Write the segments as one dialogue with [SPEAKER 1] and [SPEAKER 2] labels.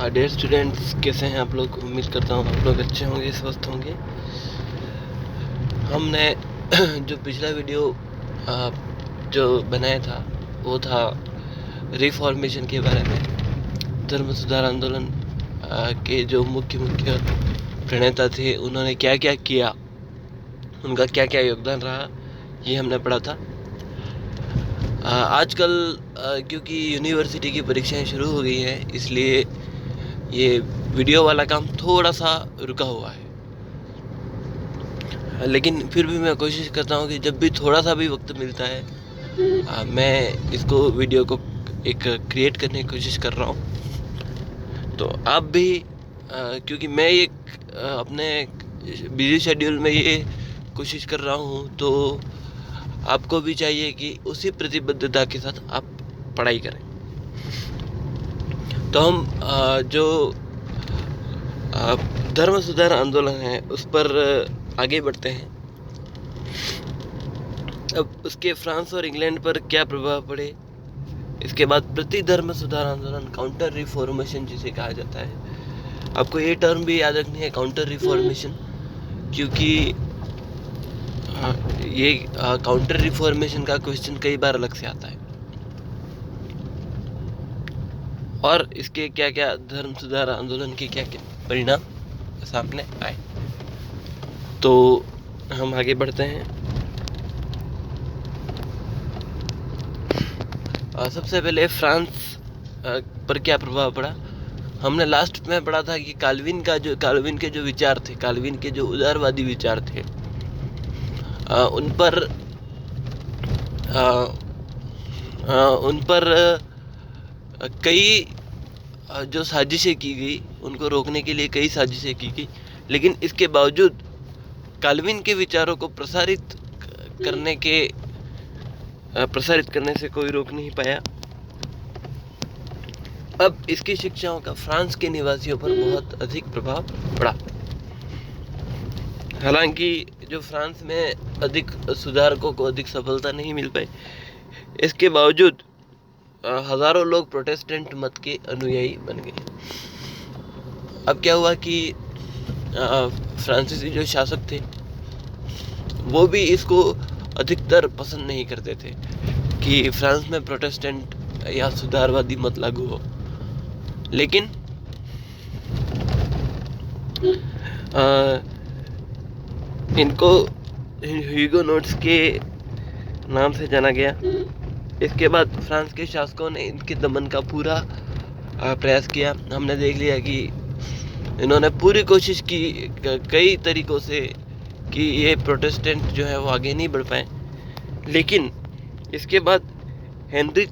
[SPEAKER 1] Dear students, कैसे हैं आप लोग। उम्मीद करता हूँ आप लोग अच्छे होंगे, स्वस्थ होंगे। हमने जो पिछला वीडियो जो बनाया था वो था रिफॉर्मेशन के बारे में। धर्म सुधार आंदोलन के जो मुख्य प्रणेता थे, उन्होंने क्या क्या किया, उनका क्या क्या योगदान रहा, ये हमने पढ़ा था। आजकल क्योंकि यूनिवर्सिटी की परीक्षाएं शुरू हो गई हैं, इसलिए ये वीडियो वाला काम थोड़ा सा रुका हुआ है। लेकिन फिर भी मैं कोशिश करता हूँ कि जब भी थोड़ा सा भी वक्त मिलता है मैं इसको वीडियो को एक क्रिएट करने की कोशिश कर रहा हूँ। तो आप भी क्योंकि मैं एक अपने बिजी शेड्यूल में ये कोशिश कर रहा हूँ, तो आपको भी चाहिए कि उसी प्रतिबद्धता के साथ आप पढ़ाई करें। तो हम जो धर्म सुधार आंदोलन है उस पर आगे बढ़ते हैं। अब उसके फ्रांस और इंग्लैंड पर क्या प्रभाव पड़े, इसके बाद प्रति धर्म सुधार आंदोलन, काउंटर रिफॉर्मेशन जिसे कहा जाता है। आपको ये टर्म भी याद रखनी है, काउंटर रिफॉर्मेशन, क्योंकि ये काउंटर रिफॉर्मेशन का क्वेश्चन कई बार अलग से आता है। और इसके क्या क्या धर्म सुधार आंदोलन के क्या क्या परिणाम सामने आए। तो हम आगे बढ़ते हैं। सबसे पहले फ्रांस पर क्या प्रभाव पड़ा। हमने लास्ट में पढ़ा था कि काल्विन के जो विचार थे, काल्विन के जो उदारवादी विचार थे, उन पर कई जो साजिशें की गई, उनको रोकने के लिए कई साजिशें की गई। लेकिन इसके बावजूद काल्विन के विचारों को प्रसारित करने से कोई रोक नहीं पाया। अब इसकी शिक्षाओं का फ्रांस के निवासियों पर बहुत अधिक प्रभाव पड़ा। हालांकि जो फ्रांस में अधिक सुधारकों को अधिक सफलता नहीं मिल पाई, इसके बावजूद हजारों लोग प्रोटेस्टेंट मत के अनुयायी बन गए। अब क्या हुआ कि फ्रांसीसी जो शासक थे वो भी इसको अधिकतर पसंद नहीं करते थे कि फ्रांस में प्रोटेस्टेंट या सुधारवादी मत लागू हो। लेकिन इनको ह्यूगोनोट्स के नाम से जाना गया। इसके बाद फ्रांस के शासकों ने इनके दमन का पूरा प्रयास किया। हमने देख लिया कि इन्होंने पूरी कोशिश की कई तरीकों से कि ये प्रोटेस्टेंट जो है वो आगे नहीं बढ़ पाए। लेकिन इसके बाद हेनरी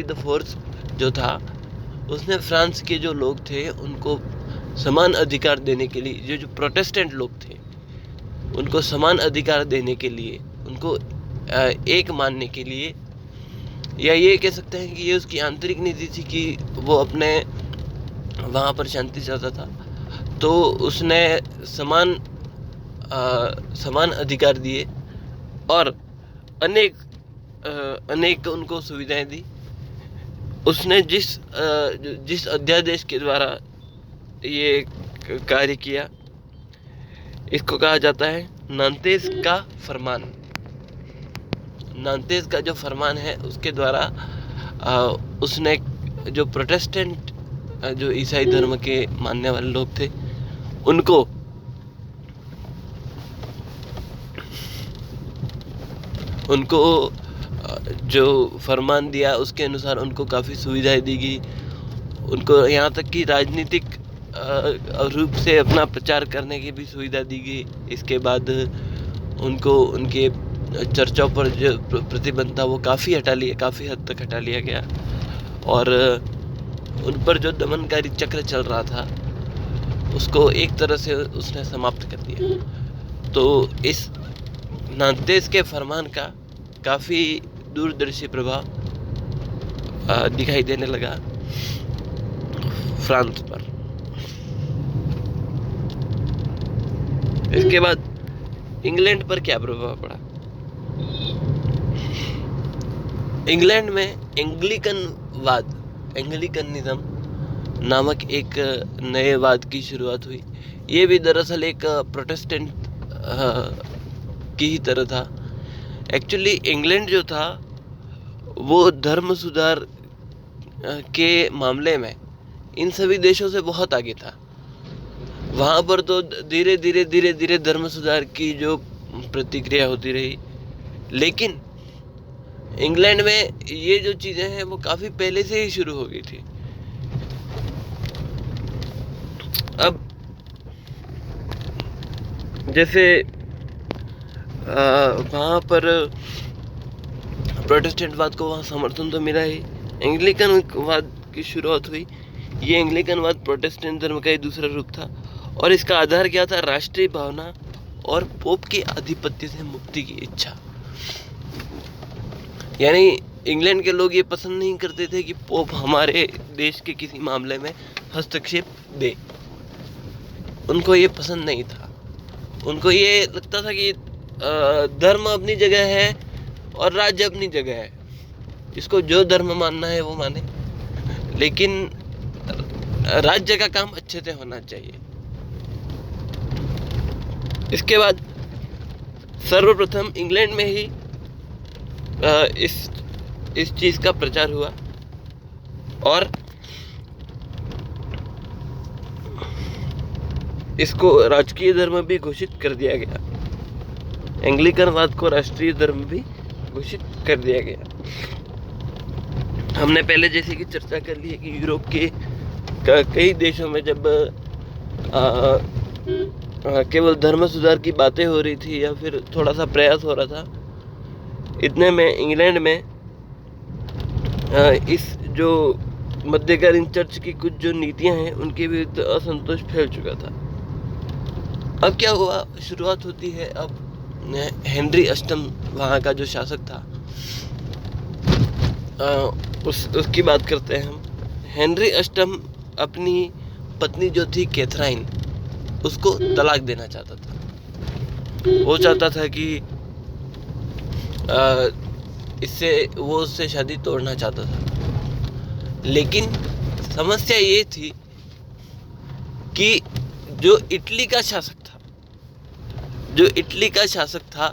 [SPEAKER 1] द फोर्थ जो था, उसने फ्रांस के जो लोग थे उनको समान अधिकार देने के लिए, जो प्रोटेस्टेंट लोग थे उनको समान अधिकार देने के लिए, उनको एक मानने के लिए, या ये कह सकते हैं कि ये उसकी आंतरिक नीति थी कि वो अपने वहाँ पर शांति चाहता था, तो उसने समान अधिकार दिए और अनेक उनको सुविधाएं दी। उसने जिस अध्यादेश के द्वारा ये कार्य किया, इसको कहा जाता है नांतेस का फरमान। नांतेस का जो फरमान है, उसके द्वारा उसने जो प्रोटेस्टेंट जो ईसाई धर्म के मानने वाले लोग थे उनको जो फरमान दिया उसके अनुसार उनको काफ़ी सुविधाएं दी गई। उनको यहाँ तक कि राजनीतिक रूप से अपना प्रचार करने की भी सुविधा दी गई। इसके बाद उनको उनके चर्चों पर जो प्रतिबंध था वो काफ़ी हद तक हटा लिया गया, और उन पर जो दमनकारी चक्र चल रहा था उसको एक तरह से उसने समाप्त कर दिया। तो इस नांतेस के फरमान का काफ़ी दूरदर्शी प्रभाव दिखाई देने लगा फ्रांस पर। इसके बाद इंग्लैंड पर क्या प्रभाव पड़ा। इंग्लैंड में एंग्लिकनिज्म नामक एक नए वाद की शुरुआत हुई। ये भी दरअसल एक प्रोटेस्टेंट की ही तरह था। एक्चुअली इंग्लैंड जो था वो धर्म सुधार के मामले में इन सभी देशों से बहुत आगे था। वहाँ पर तो धीरे धीरे धर्म सुधार की जो प्रतिक्रिया होती रही, लेकिन इंग्लैंड में ये जो चीज़ें हैं वो काफ़ी पहले से ही शुरू हो गई थी। अब जैसे वहाँ पर प्रोटेस्टेंटवाद को वहाँ समर्थन तो मिला ही, एंग्लिकनवाद की शुरुआत हुई। ये एंग्लिकनवाद प्रोटेस्टेंट धर्म का एक दूसरा रूप था और इसका आधार क्या था? राष्ट्रीय भावना और पोप के आधिपत्य से मुक्ति की इच्छा। यानी इंग्लैंड के लोग ये पसंद नहीं करते थे कि पोप हमारे देश के किसी मामले में हस्तक्षेप दे। उनको ये पसंद नहीं था। उनको ये लगता था कि धर्म अपनी जगह है और राज्य अपनी जगह है, इसको जो धर्म मानना है वो माने, लेकिन राज्य का काम अच्छे से होना चाहिए। इसके बाद सर्वप्रथम इंग्लैंड में ही इस चीज का प्रचार हुआ और इसको राजकीय धर्म भी घोषित कर दिया गया। एंग्लिकनवाद को राष्ट्रीय धर्म भी घोषित कर दिया गया। हमने पहले जैसे कि चर्चा कर ली है कि यूरोप के कई देशों में जब केवल धर्म सुधार की बातें हो रही थी या फिर थोड़ा सा प्रयास हो रहा था, इतने में इंग्लैंड में इस जो मध्यकालीन चर्च की कुछ जो नीतियां हैं उनके विरुद्ध असंतोष फैल चुका था। अब क्या हुआ? शुरुआत होती है अब हेनरी अष्टम वहाँ का जो शासक था, उसकी बात करते हैं हम। हेनरी अष्टम अपनी पत्नी जो थी कैथराइन, उसको तलाक देना चाहता था। वो चाहता था कि वो उससे शादी तोड़ना चाहता था, लेकिन समस्या ये थी कि जो इटली का शासक था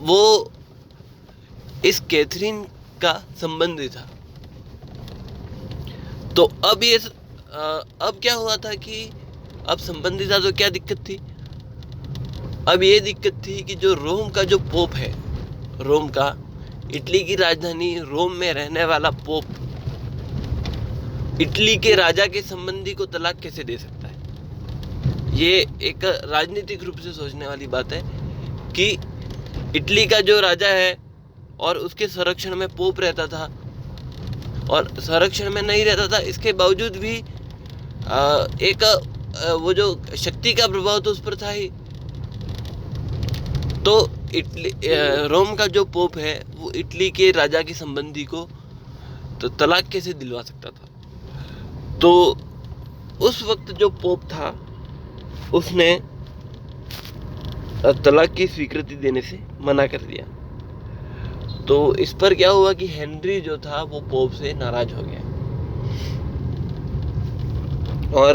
[SPEAKER 1] वो इस कैथरीन का संबंधी था। तो अब क्या हुआ था कि अब संबंधी था तो क्या दिक्कत थी? अब ये दिक्कत थी कि जो रोम का जो पोप है, रोम का, इटली की राजधानी रोम में रहने वाला पोप इटली के राजा के संबंधी को तलाक कैसे दे सकता है? ये एक राजनीतिक रूप से सोचने वाली बात है कि इटली का जो राजा है और उसके संरक्षण में पोप रहता था और संरक्षण में नहीं रहता था, इसके बावजूद भी वो जो शक्ति का प्रभाव तो उस पर था ही। तो रोम का जो पोप है वो इटली के राजा के संबंधी को तो तलाक कैसे दिलवा सकता था? तो उस वक्त जो पोप था उसने तलाक की स्वीकृति देने से मना कर दिया। तो इस पर क्या हुआ कि हेनरी जो था वो पोप से नाराज हो गया और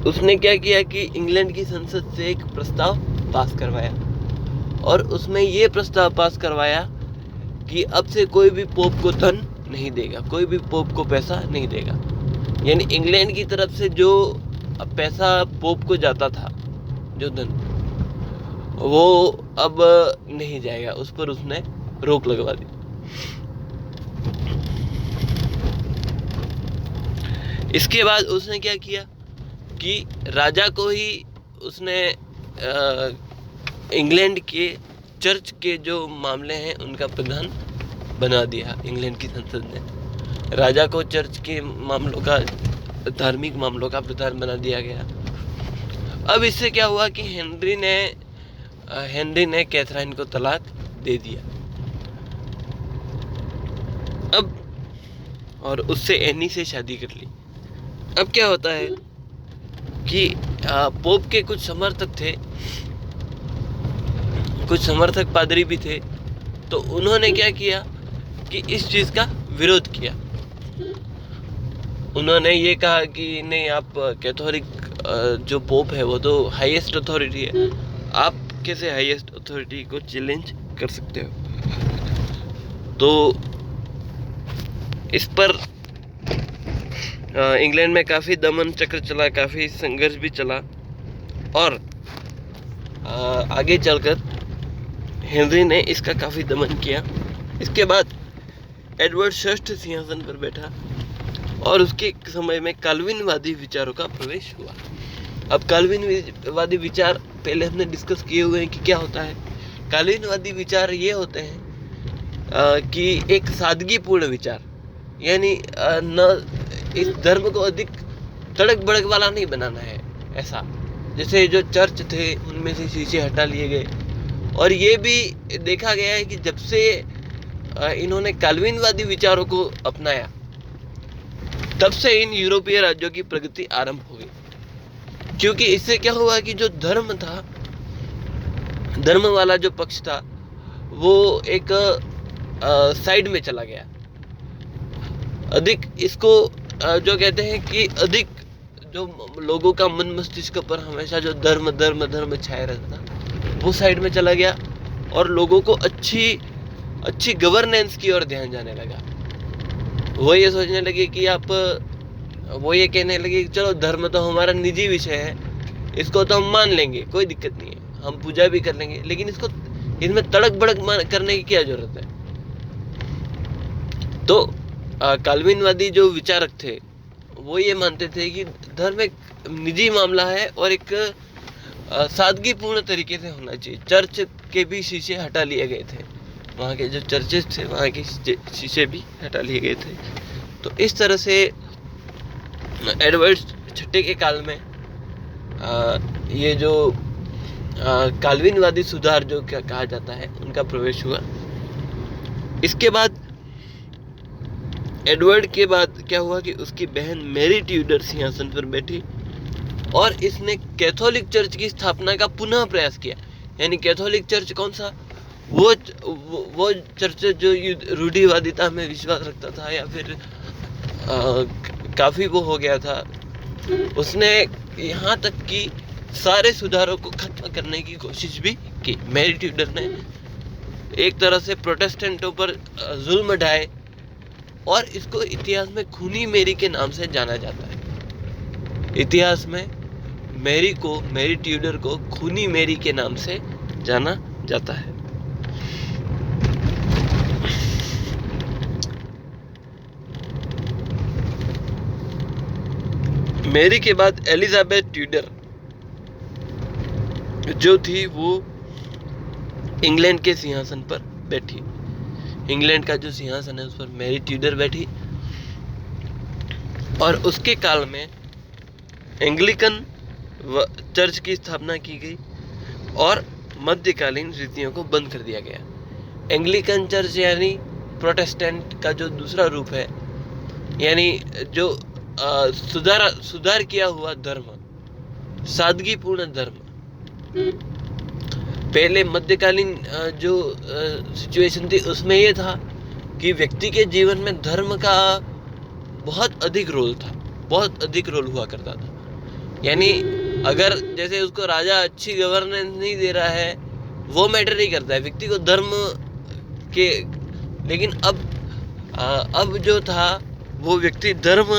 [SPEAKER 1] उसने क्या किया कि इंग्लैंड की संसद से एक प्रस्ताव पास करवाया और उसमें ये प्रस्ताव पास करवाया कि अब से कोई भी पोप को धन नहीं देगा, कोई भी पोप को पैसा नहीं देगा। यानी इंग्लैंड की तरफ से जो पैसा पोप को जाता था, जो धन, वो अब नहीं जाएगा, उस पर उसने रोक लगवा दी। इसके बाद उसने क्या किया कि राजा को ही उसने इंग्लैंड के चर्च के जो मामले हैं उनका प्रधान बना दिया। इंग्लैंड की संसद ने राजा को चर्च के मामलों का, धार्मिक मामलों का प्रधान बना दिया गया। अब इससे क्या हुआ कि हेनरी ने कैथरीन को तलाक दे दिया। अब और उससे एनी से शादी कर ली। अब क्या होता है कि पोप के कुछ समर्थक थे, कुछ समर्थक पादरी भी थे, तो उन्होंने क्या किया कि इस चीज़ का विरोध किया उन्होंने ये कहा कि नहीं, आप कैथोलिक जो पोप है वो तो हाईएस्ट अथॉरिटी है, आप कैसे हाईएस्ट अथॉरिटी को चैलेंज कर सकते हो। तो इस पर इंग्लैंड में काफ़ी दमन चक्र चला, काफ़ी संघर्ष भी चला, और आगे चलकर हेनरी ने इसका काफ़ी दमन किया। इसके बाद एडवर्ड षष्ठ सिंहासन पर बैठा और उसके समय में काल्विनवादी विचारों का प्रवेश हुआ। अब काल्विनवादी विचार पहले हमने डिस्कस किए हुए हैं कि क्या होता है। काल्विनवादी विचार ये होते हैं कि एक सादगीपूर्ण विचार, यानी न इस धर्म को अधिक तड़क भड़क वाला नहीं बनाना है। ऐसा जैसे जो चर्च थे उनमें से शीशे हटा लिए गए, और ये भी देखा गया है कि जब से इन्होंने काल्विनवादी विचारों को अपनाया तब से इन यूरोपीय राज्यों की प्रगति आरंभ हो गई। क्योंकि इससे क्या हुआ कि जो धर्म था, धर्म वाला जो पक्ष था, वो एक साइड में चला गया। अधिक इसको जो कहते हैं कि अधिक जो लोगों का मन मस्तिष्क पर हमेशा जो धर्म धर्म धर्म छाया रहता था वो साइड में चला गया, और लोगों को अच्छी गवर्नेंस की ओर ध्यान जाने लगा। वो ये सोचने लगे कि वो ये कहने लगे कि चलो धर्म तो हमारा निजी विषय है, इसको तो हम मान लेंगे, कोई दिक्कत नहीं है, हम पूजा भी कर लेंगे, लेकिन इसमें तड़क भड़क करने की क्या जरूरत है। तो काल्विनवादी जो विचारक थे वो ये मानते थे कि धर्म एक निजी मामला है और एक सादगीपूर्ण तरीके से होना चाहिए। चर्च के भी शीशे हटा लिए गए थे, वहाँ के जो चर्चेस थे वहाँ के शीशे भी हटा लिए गए थे। तो इस तरह से एडवर्ड छठे के काल में ये जो काल्विनवादी सुधार जो कहा जाता है उनका प्रवेश हुआ। इसके बाद एडवर्ड के बाद क्या हुआ कि उसकी बहन मैरी ट्यूडर सिंहासन पर बैठी और इसने कैथोलिक चर्च की स्थापना का पुनः प्रयास किया। यानी कैथोलिक चर्च कौन सा? वो चर्च जो रूढ़िवादिता में विश्वास रखता था या फिर काफ़ी वो हो गया था। उसने यहाँ तक कि सारे सुधारों को खत्म करने की कोशिश भी की। मैरी ट्यूडर ने एक तरह से प्रोटेस्टेंटों पर जुल्म ढाए और इसको इतिहास में खूनी मैरी के नाम से जाना जाता है। इतिहास में मैरी ट्यूडर को खूनी मैरी के नाम से जाना जाता है। मैरी के बाद एलिजाबेथ ट्यूडर जो थी वो इंग्लैंड के सिंहासन पर बैठी। इंग्लैंड का जो सिंहासन है उस पर मैरी ट्यूडर बैठी और उसके काल में एंग्लिकन चर्च की स्थापना की गई और मध्यकालीन रीतियों को बंद कर दिया गया। एंग्लिकन चर्च यानी प्रोटेस्टेंट का जो दूसरा रूप है, यानी जो सुधार किया हुआ धर्म, सादगीपूर्ण धर्म। पहले मध्यकालीन जो सिचुएशन थी उसमें ये था कि व्यक्ति के जीवन में धर्म का बहुत अधिक रोल हुआ करता था। यानी अगर जैसे उसको राजा अच्छी गवर्नेंस नहीं दे रहा है वो मैटर नहीं करता है व्यक्ति को धर्म के, लेकिन अब जो था वो व्यक्ति धर्म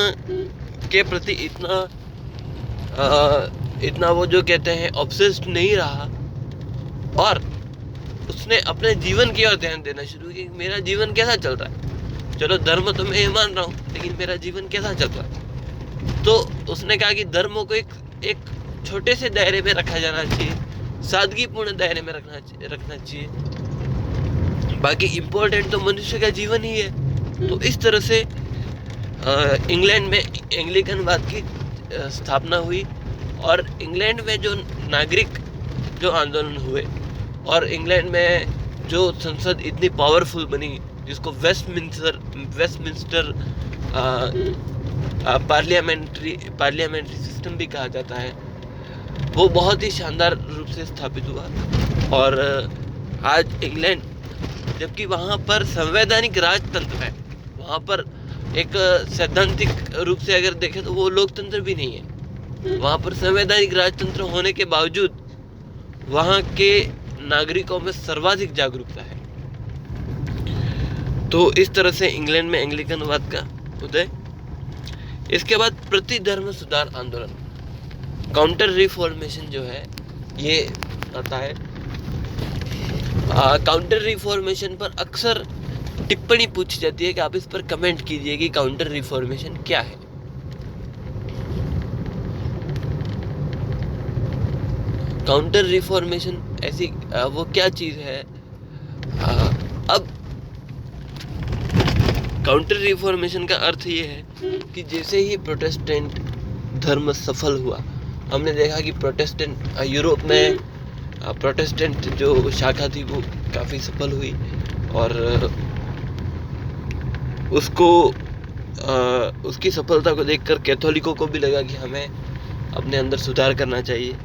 [SPEAKER 1] के प्रति इतना वो जो कहते हैं ऑब्सेस्ड नहीं रहा और उसने अपने जीवन की ओर ध्यान देना शुरू किया। मेरा जीवन कैसा चल रहा है? चलो धर्म तो मैं मान रहा हूँ, लेकिन मेरा जीवन कैसा चल रहा है? तो उसने कहा कि धर्म को एक छोटे से दायरे में रखा जाना चाहिए, सादगीपूर्ण दायरे में रखना चाहिए। बाकी इम्पोर्टेंट तो मनुष्य का जीवन ही है। तो इस तरह से इंग्लैंड में एंग्लिकनवाद की स्थापना हुई और इंग्लैंड में जो नागरिक जो आंदोलन हुए और इंग्लैंड में जो संसद इतनी पावरफुल बनी जिसको वेस्टमिंस्टर पार्लियामेंट्री सिस्टम भी कहा जाता है, वो बहुत ही शानदार रूप से स्थापित हुआ। और आज इंग्लैंड, जबकि वहाँ पर संवैधानिक राजतंत्र है, वहाँ पर एक सैद्धांतिक रूप से अगर देखें तो वो लोकतंत्र भी नहीं है। वहाँ पर संवैधानिक राजतंत्र होने के बावजूद वहाँ के नागरिकों में सर्वाधिक जागरूकता है। तो इस तरह से इंग्लैंड में एंग्लिकनवाद का उदय। इसके बाद प्रति धर्म सुधार आंदोलन, काउंटर रिफॉर्मेशन जो है ये आता है। काउंटर रिफॉर्मेशन पर अक्सर टिप्पणी पूछी जाती है कि आप इस पर कमेंट कीजिए कि काउंटर रिफॉर्मेशन क्या है। काउंटर रिफॉर्मेशन ऐसी वो क्या चीज है। अब काउंटर रिफॉर्मेशन का अर्थ ये है कि जैसे ही प्रोटेस्टेंट धर्म सफल हुआ, हमने देखा कि प्रोटेस्टेंट यूरोप में प्रोटेस्टेंट जो शाखा थी वो काफ़ी सफल हुई और उसकी सफलता को देखकर कैथोलिकों को भी लगा कि हमें अपने अंदर सुधार करना चाहिए।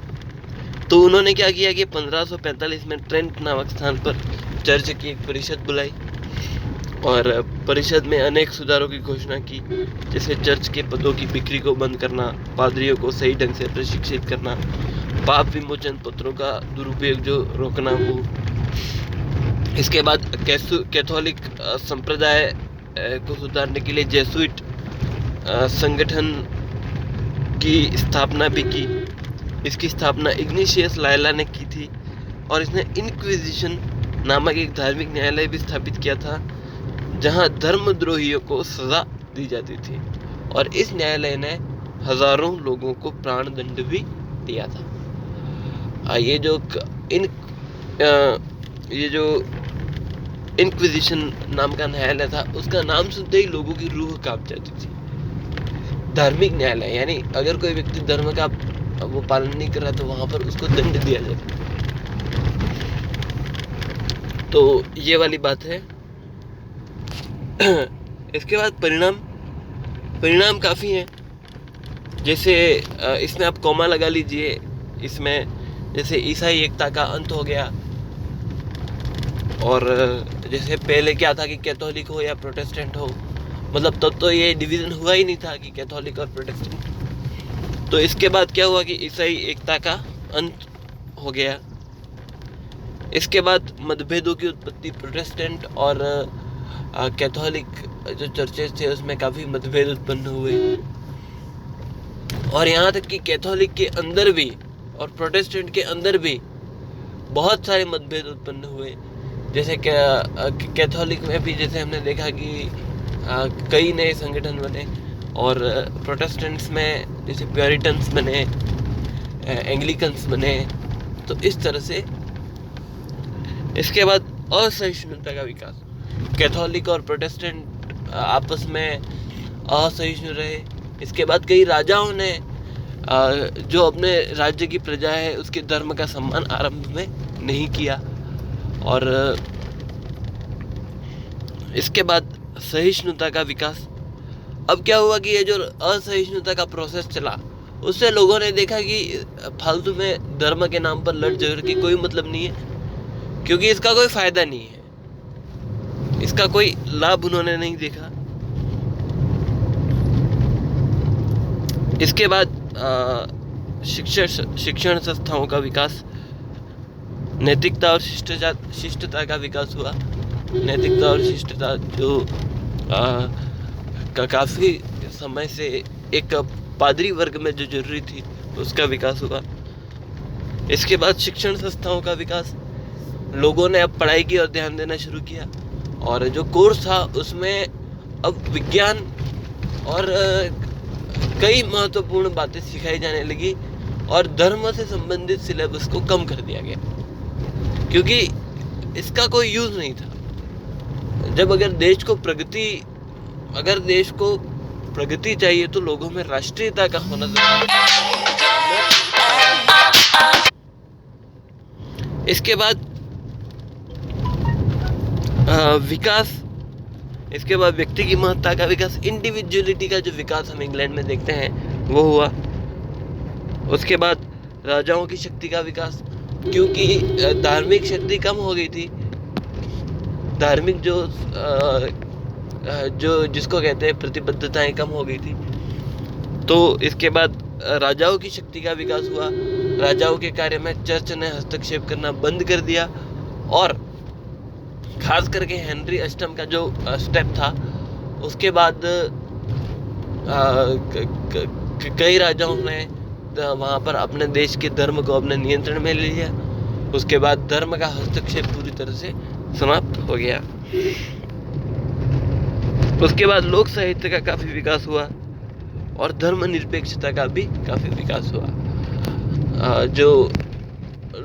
[SPEAKER 1] तो उन्होंने क्या किया कि 1545 में ट्रेंट नामक स्थान पर चर्च की एक परिषद बुलाई और परिषद में अनेक सुधारों की घोषणा की, जैसे चर्च के पदों की बिक्री को बंद करना, पादरियों को सही ढंग से प्रशिक्षित करना, पाप विमोचन पत्रों का दुरुपयोग जो रोकना वो। इसके बाद कैथोलिक संप्रदाय को सुधारने के लिए जेसुइट संगठन की स्थापना भी की। इसकी स्थापना इग्नाशियस लायला ने की थी और इसने इंक्विजिशन नामक एक धार्मिक न्यायालय भी स्थापित किया था जहां धर्मद्रोहियों को सजा दी जाती थी और इस न्यायालय ने हजारों लोगों को प्राण दंड भी दिया था। ये जो इंक्विजिशन नाम का न्यायालय था, उसका नाम सुनते ही लोगों की रूह कांप जाती थी। धार्मिक न्यायालय यानी अगर कोई व्यक्ति धर्म का वो पालन नहीं कर रहा तो वहां पर उसको दंड दिया जाता। तो ये वाली बात है। इसके बाद परिणाम काफी हैं। जैसे इसमें आप कॉमा लगा लीजिए। इसमें जैसे ईसाई एकता का अंत हो गया और जैसे पहले क्या था कि कैथोलिक हो या प्रोटेस्टेंट हो, मतलब तब तो ये डिवीजन हुआ ही नहीं था कि कैथोलिक और प्रोटेस्टेंट। तो इसके बाद क्या हुआ कि ईसाई एकता का अंत हो गया। इसके बाद मतभेदों की उत्पत्ति, प्रोटेस्टेंट और कैथोलिक जो चर्चेस थे उसमें काफ़ी मतभेद उत्पन्न हुए और यहाँ तक कि कैथोलिक के अंदर भी और प्रोटेस्टेंट के अंदर भी बहुत सारे मतभेद उत्पन्न हुए। जैसे कैथोलिक में भी जैसे हमने देखा कि कई नए संगठन बने और प्रोटेस्टेंट्स में जैसे प्योरिटन्स बने, एंग्लिकन्स बने। तो इस तरह से इसके बाद असहिष्णुता का विकास, कैथोलिक और प्रोटेस्टेंट आपस में असहिष्णु रहे। इसके बाद कई राजाओं ने जो अपने राज्य की प्रजा है उसके धर्म का सम्मान आरंभ में नहीं किया और इसके बाद सहिष्णुता का विकास। अब क्या हुआ कि ये जो असहिष्णुता का प्रोसेस चला उससे लोगों ने देखा कि फालतू में धर्म के नाम पर लड़ झगड़ के कोई मतलब नहीं है, क्योंकि इसका कोई फायदा नहीं है, इसका कोई लाभ उन्होंने नहीं देखा। इसके बाद शिक्षण संस्थाओं का विकास, नैतिकता और शिष्टता का विकास हुआ। नैतिकता और शिष्टता जो काफ़ी समय से एक पादरी वर्ग में जो जरूरी थी उसका विकास हुआ। इसके बाद शिक्षण संस्थाओं का विकास, लोगों ने अब पढ़ाई की ओर ध्यान देना शुरू किया और जो कोर्स था उसमें अब विज्ञान और कई महत्वपूर्ण बातें सिखाई जाने लगी और धर्म से संबंधित सिलेबस को कम कर दिया गया, क्योंकि इसका कोई यूज़ नहीं था। जब अगर देश को प्रगति चाहिए तो लोगों में राष्ट्रीयता का होना जरूरी है। इसके बाद विकास, इसके बाद व्यक्ति की महत्ता का विकास, इंडिविजुअलिटी का जो विकास हम इंग्लैंड में देखते हैं वो हुआ। उसके बाद राजाओं की शक्ति का विकास, क्योंकि धार्मिक शक्ति कम हो गई थी। धार्मिक जो जो जिसको कहते हैं प्रतिबद्धताएं कम हो गई थी। तो इसके बाद राजाओं की शक्ति का विकास हुआ। राजाओं के कार्य में चर्च ने हस्तक्षेप करना बंद कर दिया और खास करके हेनरी अष्टम का जो स्टेप था, उसके बाद कई राजाओं ने वहाँ पर अपने देश के धर्म को अपने नियंत्रण में ले लिया। उसके बाद धर्म का हस्तक्षेप पूरी तरह से समाप्त हो गया। उसके बाद लोक साहित्य का काफ़ी विकास हुआ और धर्मनिरपेक्षता का भी काफ़ी विकास हुआ। जो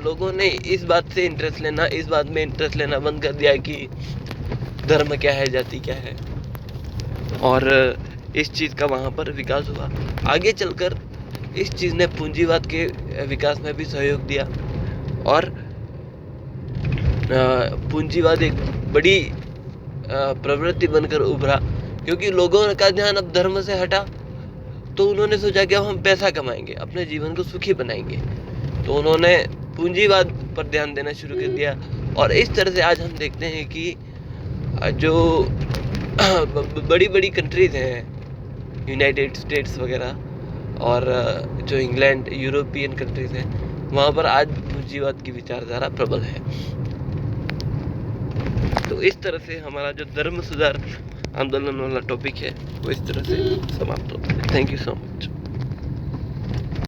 [SPEAKER 1] लोगों ने इस बात में इंटरेस्ट लेना बंद कर दिया कि धर्म क्या है, जाति क्या है, और इस चीज़ का वहाँ पर विकास हुआ। आगे चलकर इस चीज़ ने पूंजीवाद के विकास में भी सहयोग दिया और पूंजीवाद एक बड़ी प्रवृत्ति बनकर उभरा, क्योंकि लोगों का ध्यान अब धर्म से हटा। तो उन्होंने सोचा कि अब हम पैसा कमाएंगे, अपने जीवन को सुखी बनाएंगे। तो उन्होंने पूंजीवाद पर ध्यान देना शुरू कर दिया और इस तरह से आज हम देखते हैं कि जो बड़ी बड़ी कंट्रीज हैं, यूनाइटेड स्टेट्स वगैरह, और जो इंग्लैंड, यूरोपियन कंट्रीज हैं, वहाँ पर आज पूंजीवाद की विचारधारा प्रबल है। तो इस तरह से हमारा जो धर्म सुधार आंदोलन वाला टॉपिक है वो इस तरह से समाप्त होता है। Thank you so much.